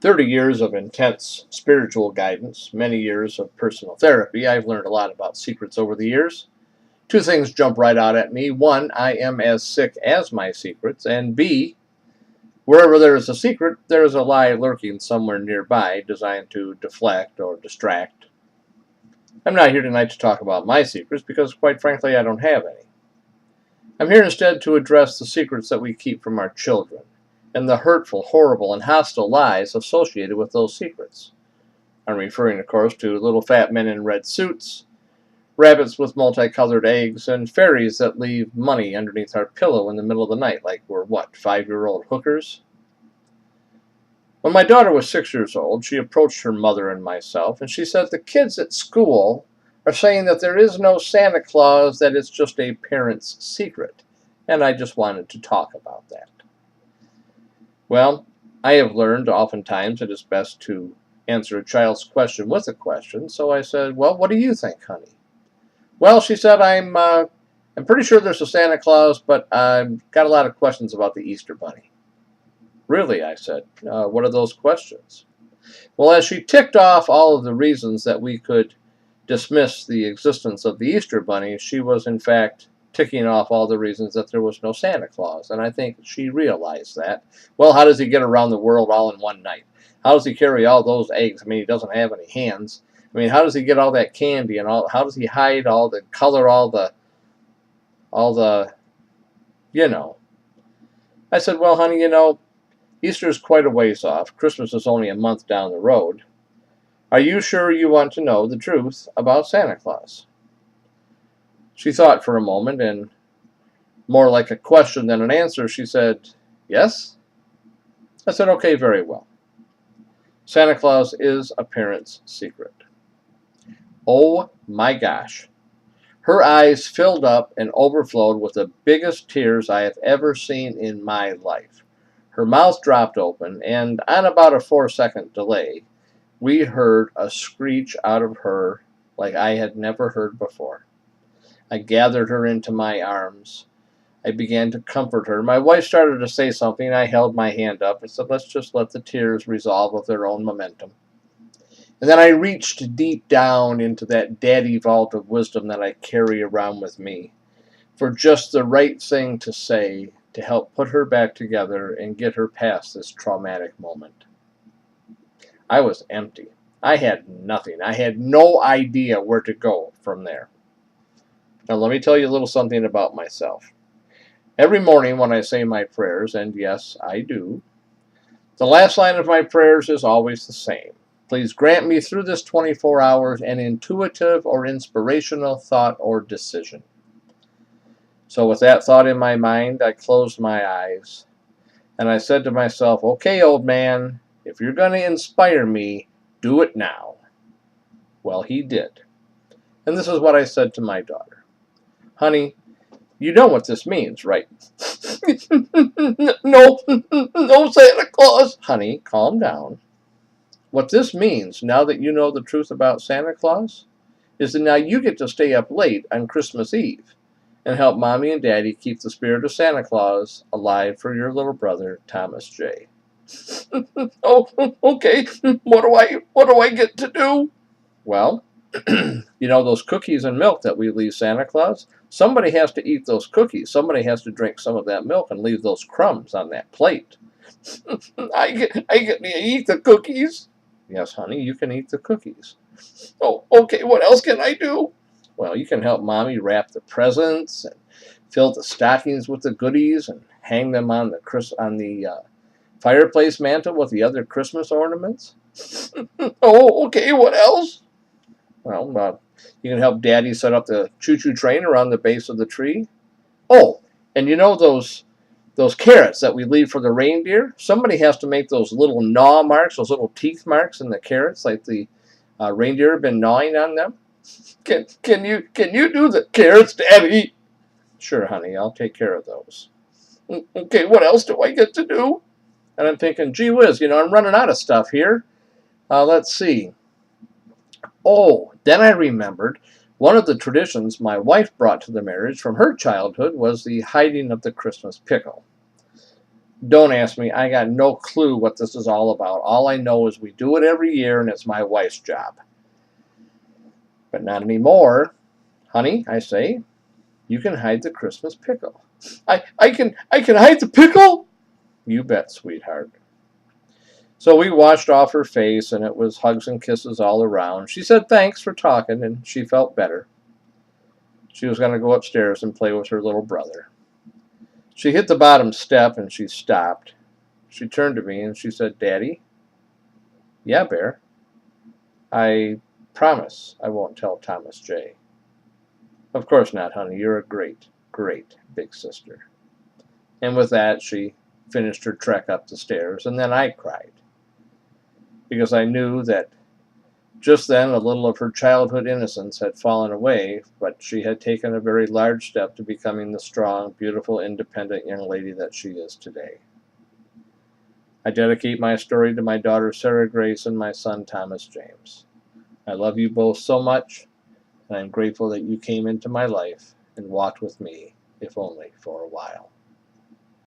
30 years of intense spiritual guidance, many years of personal therapy. I've learned a lot about secrets over the years. Two things jump right out at me. One, I am as sick as my secrets. And B, wherever there is a secret, there is a lie lurking somewhere nearby designed to deflect or distract. I'm not here tonight to talk about my secrets because, quite frankly, I don't have any. I'm here instead to address the secrets that we keep from our children and the hurtful, horrible, and hostile lies associated with those secrets. I'm referring, of course, to little fat men in red suits, rabbits with multicolored eggs, and fairies that leave money underneath our pillow in the middle of the night like we're, 5-year-old hookers? When my daughter was 6 years old, she approached her mother and myself, and she said the kids at school are saying that there is no Santa Claus, that it's just a parent's secret. And I just wanted to talk about that. Well, I have learned oftentimes it is best to answer a child's question with a question, so I said, well, what do you think, honey? Well, she said, I'm pretty sure there's a Santa Claus, but I've got a lot of questions about the Easter Bunny. Really, I said, what are those questions? Well, as she ticked off all of the reasons that we could dismiss the existence of the Easter Bunny, she was in fact ticking off all the reasons that there was no Santa Claus, and I think she realized that. Well, how does he get around the world all in one night? How does he carry all those eggs? I mean, he doesn't have any hands. I mean, how does he get all that candy and all? How does he hide all the color, all the, you know? I said, well, honey, Easter is quite a ways off. Christmas is only a month down the road. Are you sure you want to know the truth about Santa Claus? She thought for a moment, and more like a question than an answer, she said, yes? I said, okay, very well. Santa Claus is a parent's secret. Oh my gosh. Her eyes filled up and overflowed with the biggest tears I have ever seen in my life. Her mouth dropped open, and on about a 4-second delay, we heard a screech out of her like I had never heard before. I gathered her into my arms. I began to comfort her. My wife started to say something. I held my hand up and said, let's just let the tears resolve of their own momentum. And then I reached deep down into that daddy vault of wisdom that I carry around with me for just the right thing to say to help put her back together and get her past this traumatic moment. I was empty. I had nothing. I had no idea where to go from there. Now let me tell you a little something about myself. Every morning when I say my prayers, and yes, I do, the last line of my prayers is always the same. Please grant me through this 24 hours an intuitive or inspirational thought or decision. So with that thought in my mind, I closed my eyes, and I said to myself, okay, old man, if you're going to inspire me, do it now. Well, he did. And this is what I said to my daughter. Honey, you know what this means, right? No, no Santa Claus. Honey, calm down. What this means, now that you know the truth about Santa Claus, is that now you get to stay up late on Christmas Eve and help Mommy and Daddy keep the spirit of Santa Claus alive for your little brother, Thomas J. Oh, okay. What do I get to do? Well, you know those cookies and milk that we leave Santa Claus? Somebody has to eat those cookies. Somebody has to drink some of that milk and leave those crumbs on that plate. I get to eat the cookies? Yes, honey, you can eat the cookies. Oh, okay, what else can I do? Well, you can help Mommy wrap the presents and fill the stockings with the goodies and hang them on the fireplace mantle with the other Christmas ornaments. Oh, okay, what else? Well, you can help Daddy set up the choo-choo train around the base of the tree. Oh, and you know those carrots that we leave for the reindeer? Somebody has to make those little gnaw marks, those little teeth marks in the carrots, like the reindeer have been gnawing on them. Can you do the carrots, Daddy? Sure, honey, I'll take care of those. Okay, what else do I get to do? And I'm thinking, gee whiz, I'm running out of stuff here. Let's see. Oh, then I remembered one of the traditions my wife brought to the marriage from her childhood was the hiding of the Christmas pickle. Don't ask me. I got no clue what this is all about. All I know is we do it every year and it's my wife's job. But not anymore. Honey, I say, you can hide the Christmas pickle. I can hide the pickle? You bet, sweetheart. So we washed off her face, and it was hugs and kisses all around. She said thanks for talking, and she felt better. She was going to go upstairs and play with her little brother. She hit the bottom step, and she stopped. She turned to me, and she said, Daddy? Yeah, Bear. I promise I won't tell Thomas J. Of course not, honey. You're a great, great big sister. And with that, she finished her trek up the stairs, and then I cried. Because I knew that just then a little of her childhood innocence had fallen away, but she had taken a very large step to becoming the strong, beautiful, independent young lady that she is today. I dedicate my story to my daughter Sarah Grace and my son Thomas James. I love you both so much, and I'm grateful that you came into my life and walked with me, if only for a while.